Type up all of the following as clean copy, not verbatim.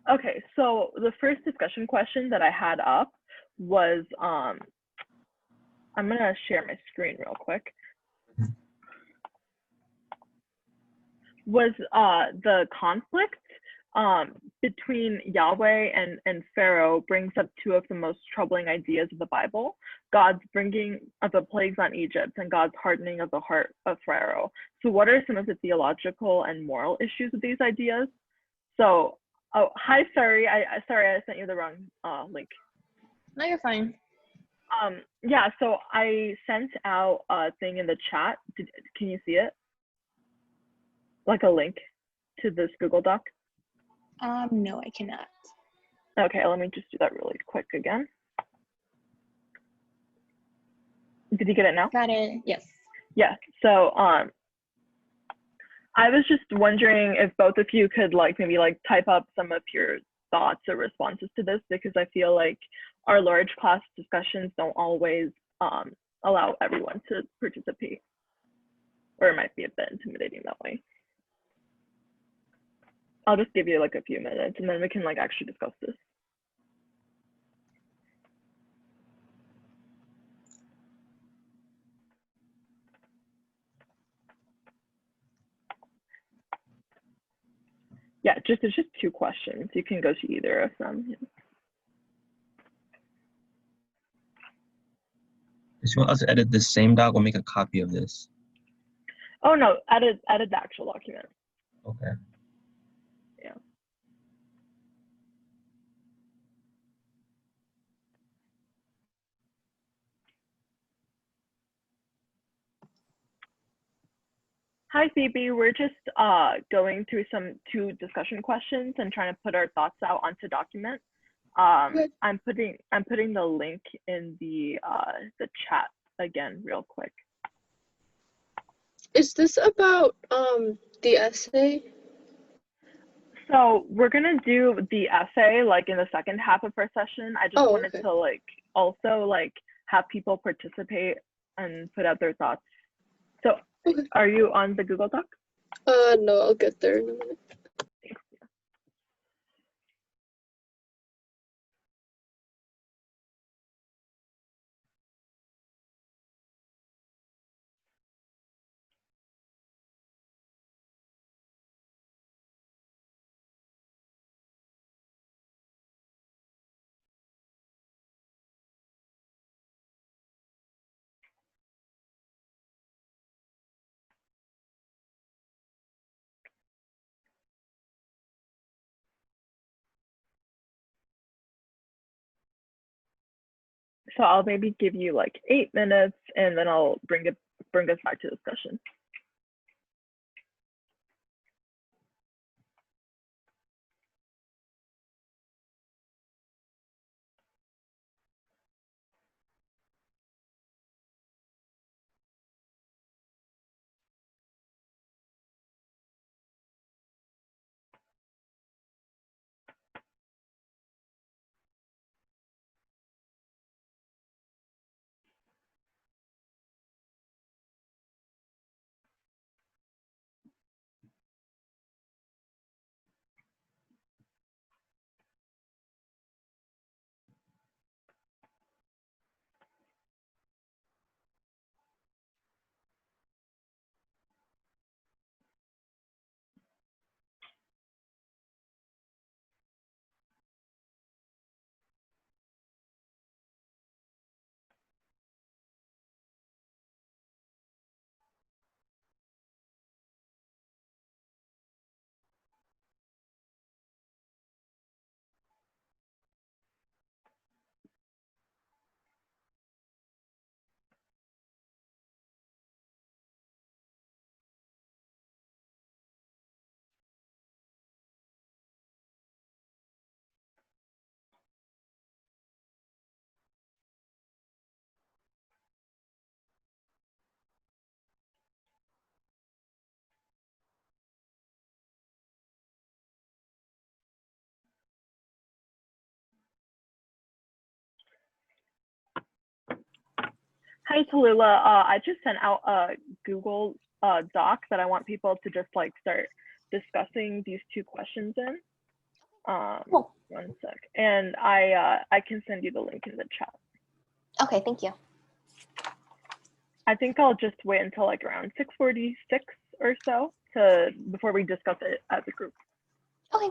Okay, so the first discussion question that I had up was, I'm gonna share my screen real quick. Was the conflict between Yahweh and Pharaoh brings up two of the most troubling ideas of the Bible: God's bringing of the plagues on Egypt and God's hardening of the heart of Pharaoh. So, what are some of the theological and moral issues with these ideas? So, oh, hi, sorry, sorry I sent you the wrong link. No, you're fine. Yeah, so I sent out a thing in the chat. Can you see it? Like a link to this Google Doc? No, I cannot. Okay, let me just do that really quick again. Did you get it now? Got it. Yes. Yeah. So I was just wondering if both of you could maybe type up some of your thoughts or responses to this, because I feel like our large class discussions don't always allow everyone to participate, or it might be a bit intimidating that way. I'll just give you a few minutes and then we can actually discuss this. Yeah, it's just 2 questions. You can go to either of them. If you want us to edit this same doc, we'll make a copy of this. Oh no, edit the actual document. Okay. Yeah. Hi Phoebe, we're just going through 2 discussion questions and trying to put our thoughts out onto document. Okay. I'm putting the link in the chat again real quick. Is this about the essay? So we're gonna do the essay in the second half of our session. I just wanted okay. to also have people participate and put out their thoughts. So Okay. are you on the Google Doc? No, I'll get there in a minute. So I'll maybe give you 8 minutes and then I'll bring us back to discussion. Hi Tallulah, I just sent out a Google Doc that I want people to just start discussing these 2 questions in. Cool. 1 sec. And I can send you the link in the chat. Okay, thank you. I think I'll just wait until like around 6:46 or so before we discuss it as a group. Okay.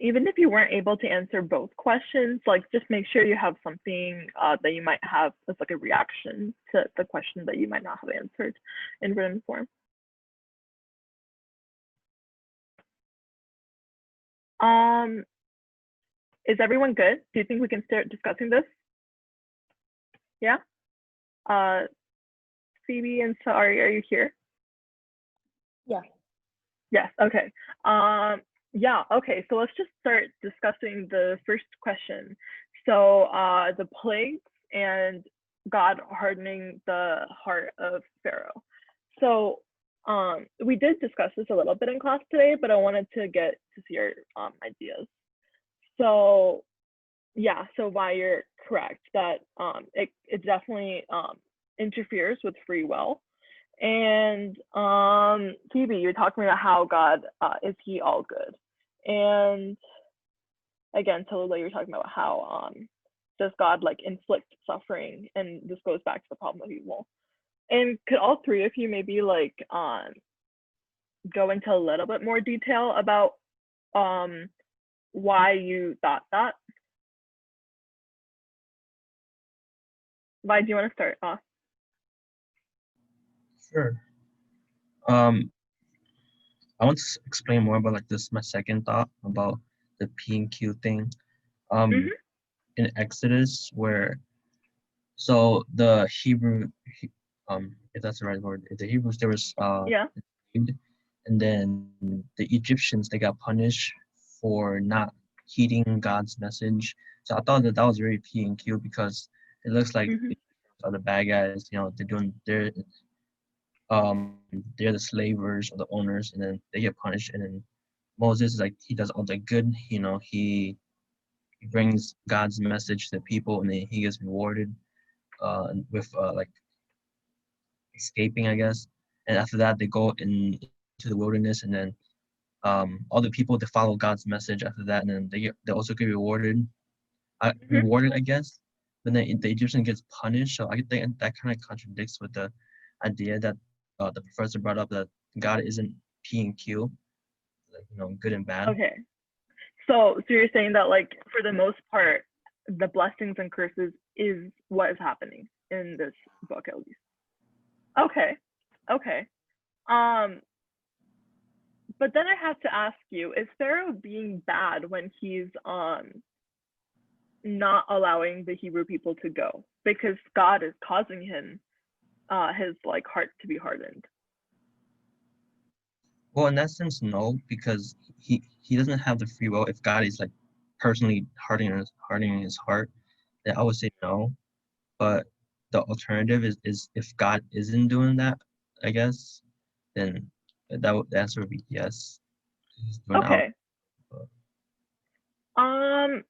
Even if you weren't able to answer both questions, like just make sure you have something that you might have as like a reaction to the question that you might not have answered in written form. Is everyone good? Do you think we can start discussing this? Yeah? Phoebe and Sari, are you here? Yeah. Yes, okay. Yeah, okay, so let's just start discussing the first question. So the plagues and God hardening the heart of Pharaoh. So we did discuss this a little bit in class today, but I wanted to get to see your ideas. So yeah, so why you're correct that it definitely interferes with free will. And Phoebe, you're talking about how God is he all good, and again, Tallulah, you're talking about how does God like inflict suffering, and this goes back to the problem of evil. And could all three of you maybe like go into a little bit more detail about why you thought that? Why do you want to start off? Sure. I want to explain more about like this, my second thought about the P and Q thing. in Exodus where so the Hebrew if that's the right word, the Hebrews there was Yeah. and then the Egyptians they got punished for not heeding God's message. So I thought that that was very P and Q because it looks like Mhm. the Egyptians are the bad guys. You know, um they're the slavers or the owners, and then they get punished. And then Moses is like he does all the good. You know, he brings God's message to the people, and then he gets rewarded with like escaping, I guess. And after that, they go into the wilderness, and then all the people that follow God's message after that, and then they also get Mhm. rewarded, I guess. But then the Egyptian gets punished, so I think that kind of contradicts with the idea that the professor brought up that God isn't P and Q, like good and bad. Okay. So you're saying that like for the most part, the blessings and curses is what is happening in this book at least. Okay. Okay. Um, but then I have to ask you, is Pharaoh being bad when he's not allowing the Hebrew people to go? Because God is causing him his like heart to be hardened. Well, in that sense, no, because he doesn't have the free will. If God is like personally hardening his heart, then I would say no. But the alternative is if God isn't doing that, I guess, then the answer would be yes. He's doing out. Okay. Um,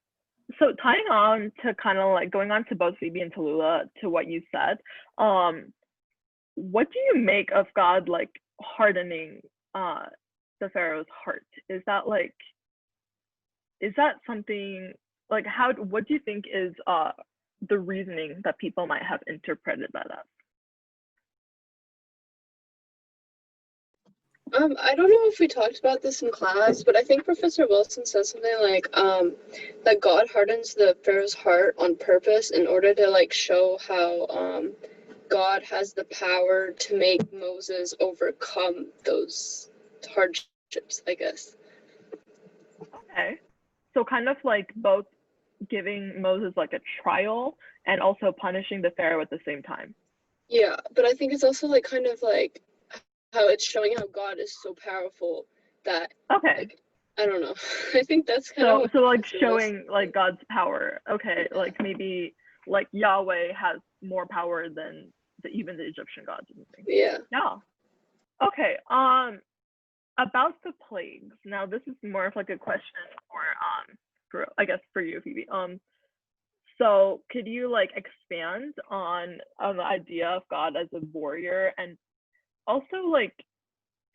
so tying on to kind of like going on to both Phoebe and Tallulah to what you said, what do you make of God like hardening the Pharaoh's heart? Is that something like what do you think is the reasoning that people might have interpreted that as? I don't know if we talked about this in class, but I think Professor Wilson said something like that God hardens the Pharaoh's heart on purpose in order to like show how God has the power to make Moses overcome those hardships, I guess. Okay. So kind of like both giving Moses like a trial and also punishing the Pharaoh at the same time. Yeah, but I think it's also like kind of like how it's showing how God is so powerful that Okay. like I don't know. I think that's kind of what So like Professor showing Wilson like God's power. Okay, like maybe like Yahweh has more power than even the Egyptian gods or something. Yeah. Yeah. Okay. About the plagues. Now this is more of like a question for I guess for you, Phoebe. So could you like expand on the idea of God as a warrior, and also like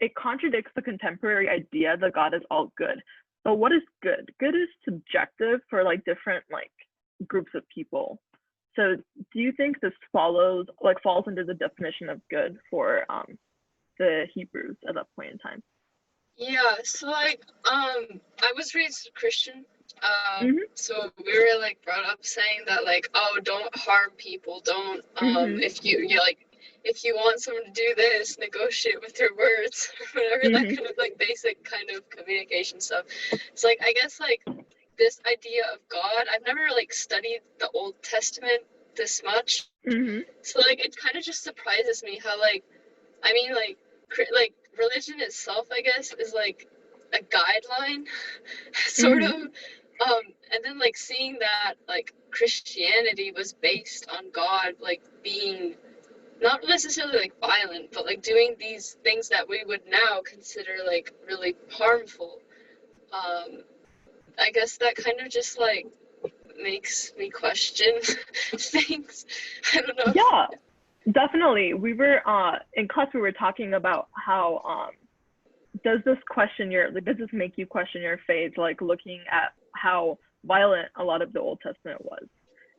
it contradicts the contemporary idea that God is all good. But what is good? Good is subjective for like different like groups of people. So do you think this falls under the definition of good for the Hebrews at that point in time? Yeah, so like I was raised Christian. Mhm. So we were like brought up saying that like, oh, don't harm people, don't Mhm. if you want someone to do this, negotiate with their words, whatever, that Mhm. kind of like basic kind of communication stuff. It's like I guess like this idea of God, I've never like studied the Old Testament this much. Mhm. So like it kind of just surprises me how like I mean like religion itself, I guess, is like a guideline sort of, Mhm. and then like seeing that like Christianity was based on God like being not necessarily like violent, but like doing these things that we would now consider like really harmful. I guess that kind of just like makes me question things. I don't know. Yeah, definitely. We were in class. We were talking about how does this make you question your faith? Like looking at how violent a lot of the Old Testament was,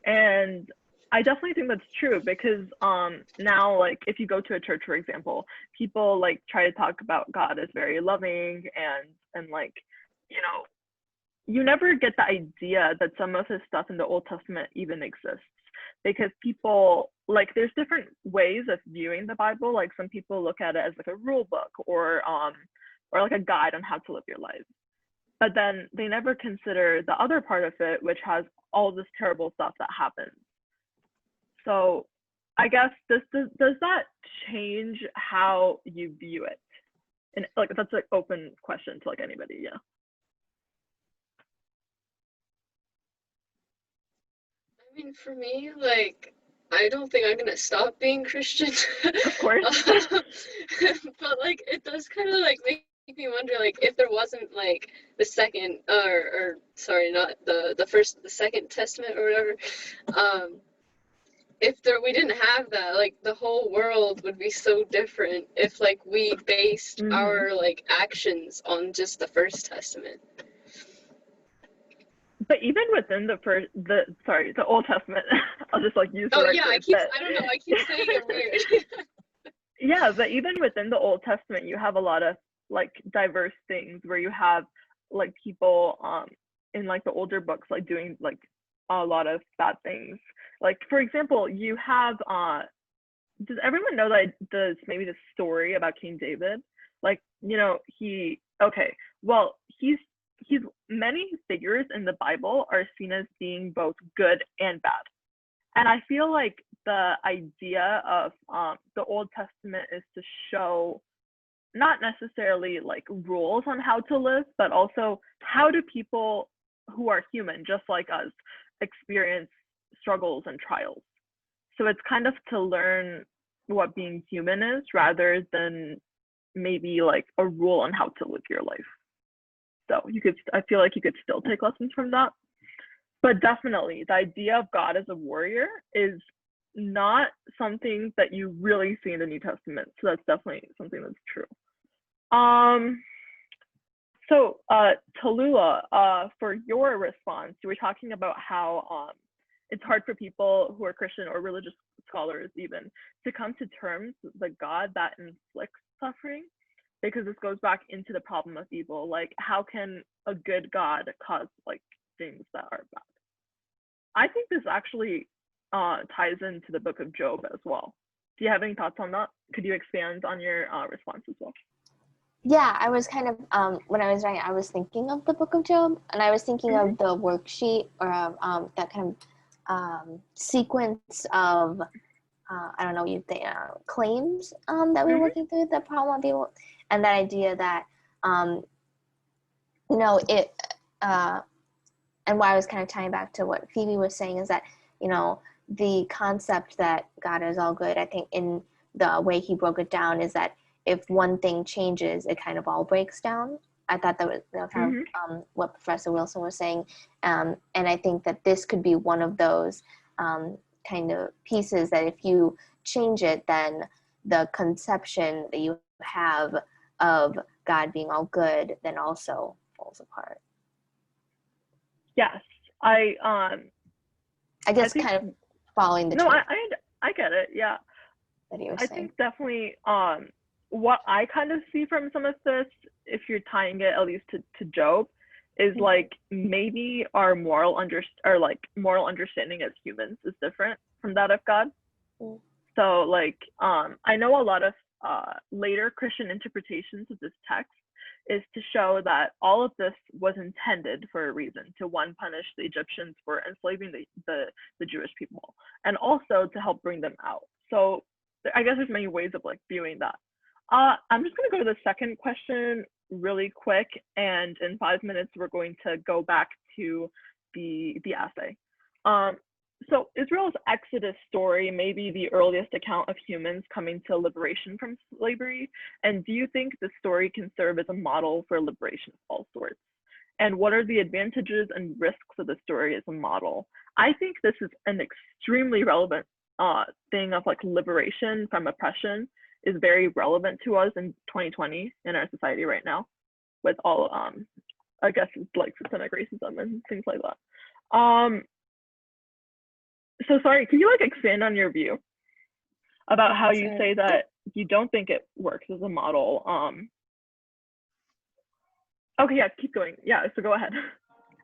and I definitely think that's true because now like if you go to a church, for example, people like try to talk about God as very loving and like you know you never get the idea that some of his stuff in the Old Testament even exists because people like there's different ways of viewing the Bible. Like some people look at it as like a rule book or like a guide on how to live your life. but then they never consider the other part of it, which has all this terrible stuff that happens. So I guess does that change how you view it? And like that's an open question to like anybody, yeah. I mean, for me, like, I don't think I'm gonna stop being Christian. Of course. But like, it does kind of like make me wonder, like, if there wasn't like the second, or sorry, not the first, the second testament or whatever. If we didn't have that, like, the whole world would be so different if like we based our like actions on just the first testament. But even within the Old Testament, I'll just like use the right word, I don't know, I keep saying it weird. Yeah, but even within the Old Testament, you have a lot of like diverse things where you have like people in like the older books like doing like a lot of bad things. Like for example, you have does everyone know that maybe the story about King David? Like, you know, he's many figures in the Bible are seen as being both good and bad. And I feel like the idea of the Old Testament is to show not necessarily like rules on how to live, but also how do people who are human, just like us, experience struggles and trials. So it's kind of to learn what being human is rather than maybe like a rule on how to live your life. So I feel like you could still take lessons from that. But definitely the idea of God as a warrior is not something that you really see in the New Testament. So that's definitely something that's true. So Tallulah, for your response, you were talking about how it's hard for people who are Christian or religious scholars even to come to terms with the God that inflicts suffering, because this goes back into the problem of evil. Like, how can a good God cause like things that are bad? I think this actually ties into the book of Job as well. Do you have any thoughts on that? Could you expand on your response as well? Yeah, I was kind of, when I was writing, I was thinking of the book of Job, and I was thinking of the worksheet or that kind of sequence of, I don't know, you think claims that we were working through, the problem of evil, and that idea that, you know, it, and why I was kind of tying back to what Phoebe was saying is that, you know, the concept that God is all good, I think in the way he broke it down is that if one thing changes, it kind of all breaks down. I thought that was kind of what Professor Wilson was saying. And I think that this could be one of those kind of pieces that if you change it, then the conception that you have of God being all good then also falls apart. Yes, I guess kind of following the no, I get it. Yeah, that he was I saying. think definitely what I kind of see from some of this, if you're tying it at least to Job, is like maybe our moral understanding as humans is different from that of God. So like I know a lot of later Christian interpretations of this text is to show that all of this was intended for a reason, to one, punish the Egyptians for enslaving the Jewish people, and also to help bring them out. So I guess there's many ways of like viewing that. I'm just going to go to the second question really quick, and in 5 minutes we're going to go back to the essay. So Israel's Exodus story may be the earliest account of humans coming to liberation from slavery, and do you think the story can serve as a model for liberation of all sorts? And what are the advantages and risks of the story as a model? I think this is an extremely relevant thing of like liberation from oppression is very relevant to us in 2020 in our society right now, with all I guess it's like systemic racism and things like that. So sorry, can you like expand on your view about how you say that you don't think it works as a model? Okay, yeah, keep going. Yeah, so go ahead.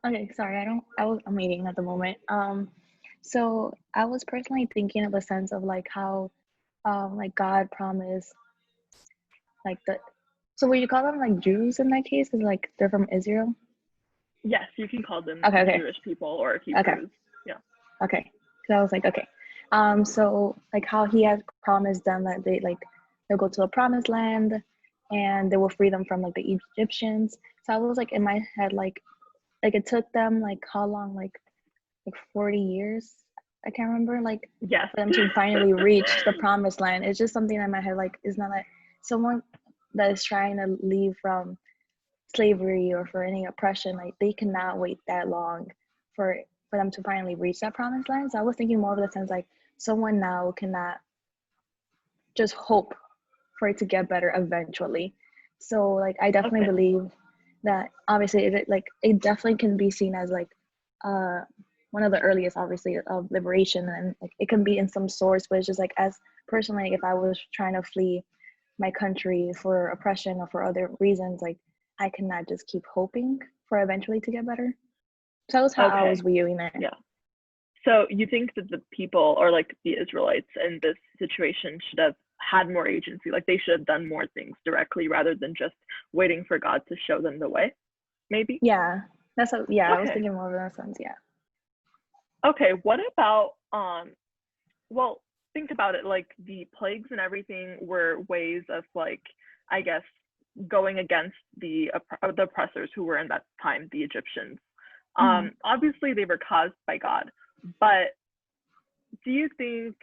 Okay, sorry, I'm eating at the moment. So I was personally thinking of a sense of like how like God promised like so would you call them like Jews in that case, because like they're from Israel? Yes, you can call them Okay. Jewish people or Hebrews. Yeah. Okay. So I was like, okay. So like how he has promised them that they'll go to the promised land and they will free them from like the Egyptians. So I was like in my head like it took them like how long, like 40 years, I can't remember, like Yes. for them to finally reach the promised land. It's just something in my head, like it's not like someone that is trying to leave from slavery or for any oppression, like they cannot wait that long for them to finally reach that promised land. So I was thinking more of the sense like someone now cannot just hope for it to get better eventually. So like I definitely believe that obviously it definitely can be seen as like one of the earliest obviously of liberation, and like it can be in some source, but it's just like as personally, like, if I was trying to flee my country for oppression or for other reasons, like I cannot just keep hoping for eventually to get better. So that was how I was viewing it. Yeah. So you think that the people or like the Israelites in this situation should have had more agency, like they should have done more things directly rather than just waiting for God to show them the way, maybe? Yeah, I was thinking more of that sense, yeah. Okay, what about, well, think about it, like the plagues and everything were ways of like, I guess, going against the oppressors who were in that time, the Egyptians. Obviously they were caused by God, but do you think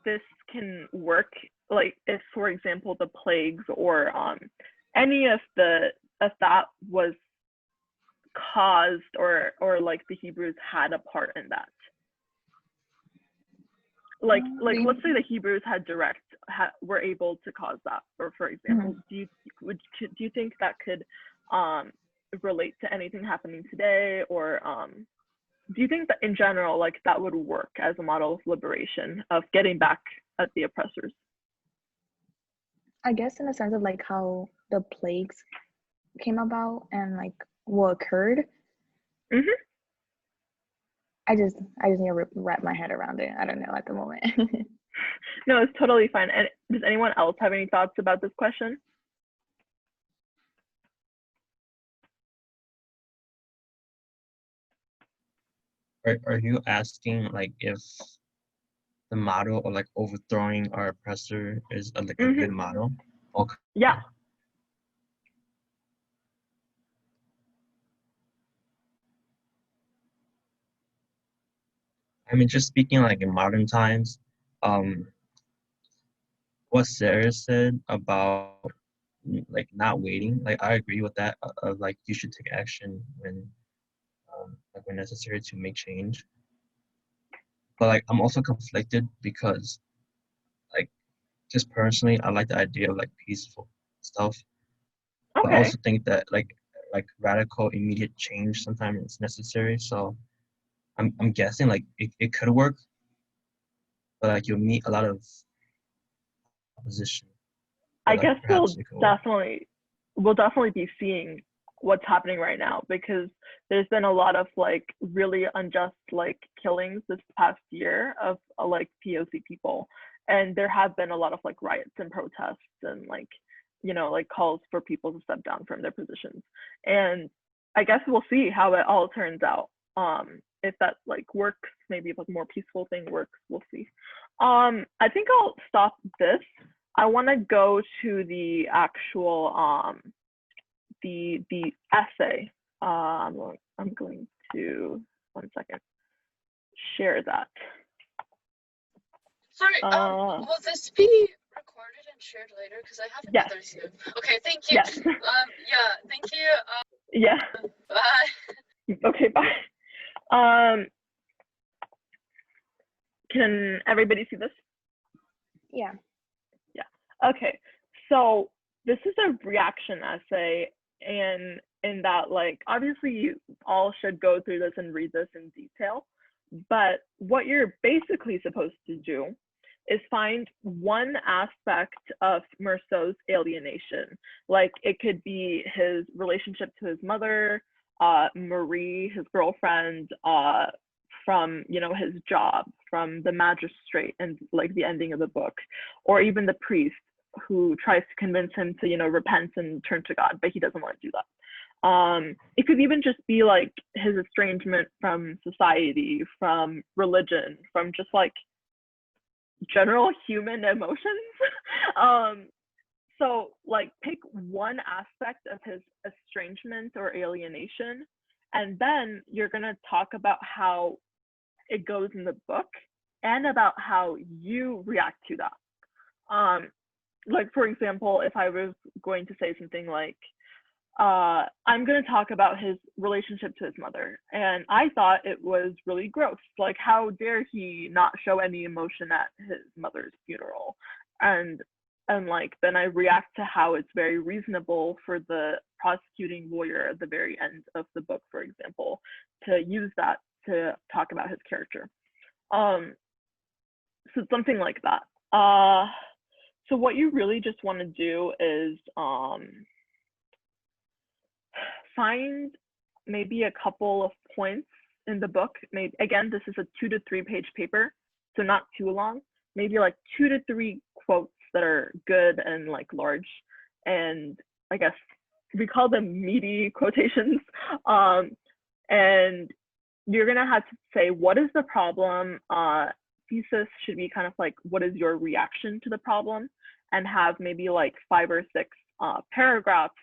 this can work, like if, for example, the plagues or any of if that was caused or like the Hebrews had a part in that? Like let's say the Hebrews were able to cause that, or for example, do you think that could relate to anything happening today, or do you think that in general, like that would work as a model of liberation, of getting back at the oppressors? I guess in the sense of like how the plagues came about and like what occurred. I just need to wrap my head around it. I don't know at the moment. No, it's totally fine. And does anyone else have any thoughts about this question? Are you asking like if the model of like overthrowing our oppressor is like a good model? Okay. Yeah. I mean, just speaking like in modern times, what Sarah said about like not waiting, like I agree with that. Of like you should take action when necessary to make change. But like I'm also conflicted because like just personally, I like the idea of like peaceful stuff. But I also think that like radical immediate change sometimes is necessary. So I'm guessing like it could work, but like you'll meet a lot of opposition. I guess we'll definitely be seeing what's happening right now, because there's been a lot of like really unjust like killings this past year of like POC people, and there have been a lot of like riots and protests and like, you know, like calls for people to step down from their positions. And I guess we'll see how it all turns out. If that like works, maybe if like a more peaceful thing works, we'll see. I think I'll stop this. I want to go to the actual the essay. I'm going to 1 second share that. Sorry, will this be recorded and shared later? Because I have another Zoom. Okay, thank you. Yes. Yeah, thank you. Yeah. Bye. Okay, bye. Can everybody see this? Yeah. Yeah. Okay. So this is a reaction essay, and in that, like, obviously you all should go through this and read this in detail, but what you're basically supposed to do is find one aspect of Merceau's alienation. Like it could be his relationship to his mother, Marie, his girlfriend, from, you know, his job, from the magistrate and like the ending of the book, or even the priest who tries to convince him to, you know, repent and turn to God, but he doesn't want to do that. It could even just be like his estrangement from society, from religion, from just like general human emotions. So like pick one aspect of his estrangement or alienation, and then you're going to talk about how it goes in the book and about how you react to that. Like, for example, if I was going to say something like, I'm going to talk about his relationship to his mother, and I thought it was really gross. Like, how dare he not show any emotion at his mother's funeral? And like, then I react to how it's very reasonable for the prosecuting lawyer at the very end of the book, for example, to use that to talk about his character. So something like that. So what you really just want to do is find maybe a couple of points in the book. Maybe, again, this is a 2 to 3 page paper, so not too long. Maybe like 2 to 3 quotes that are good and like large, and I guess we call them meaty quotations. And you're gonna have to say, what is the problem? Thesis should be kind of like, what is your reaction to the problem? And have maybe like 5 or 6 paragraphs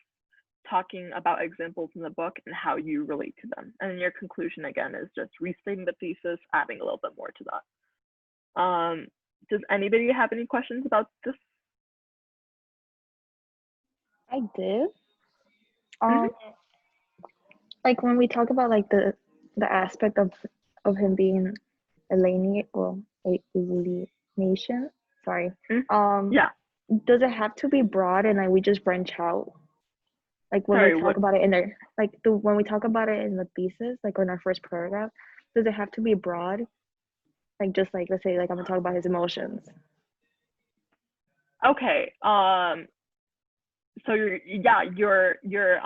talking about examples in the book and how you relate to them. And your conclusion, again, is just restating the thesis, adding a little bit more to that. Does anybody have any questions about this? I did. Like when we talk about like the aspect of him being alienation. Sorry. Yeah. Does it have to be broad and like we just branch out? Like when we talk about it in there, like when we talk about it in the thesis, like in our first paragraph, does it have to be broad? Like just like, let's say like I'm gonna talk about his emotions. Okay. So your your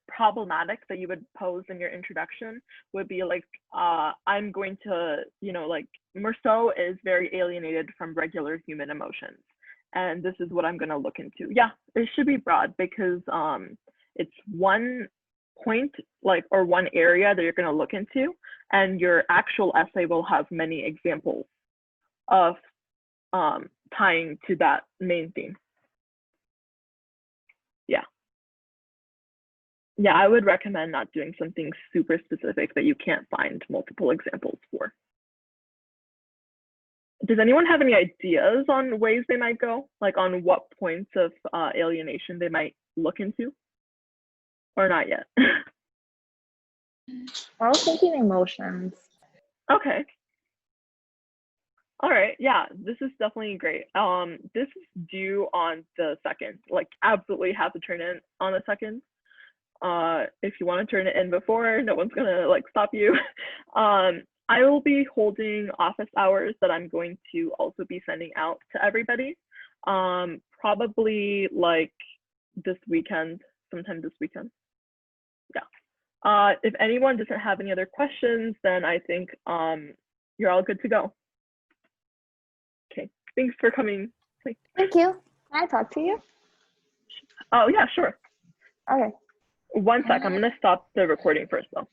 problematic that you would pose in your introduction would be like, I'm going to, like Meursault is very alienated from regular human emotions, and this is what I'm going to look into. Yeah, it should be broad because it's one point, like, or one area that you're going to look into, and your actual essay will have many examples of tying to that main theme. Yeah, I would recommend not doing something super specific that you can't find multiple examples for. Does anyone have any ideas on ways they might go? Like on what points of alienation they might look into? Or not yet? I was thinking emotions. Okay. All right, yeah, this is definitely great. This is due on the 2nd. Like, absolutely have to turn in on the 2nd. If you want to turn it in before, no one's gonna like stop you. I will be holding office hours that I'm going to also be sending out to everybody. Probably like this weekend, sometime this weekend. Yeah. If anyone doesn't have any other questions, then I think you're all good to go. Okay, thanks for coming. Thank you. Can I talk to you? Oh yeah, sure. Okay. One sec, I'm gonna stop the recording first though.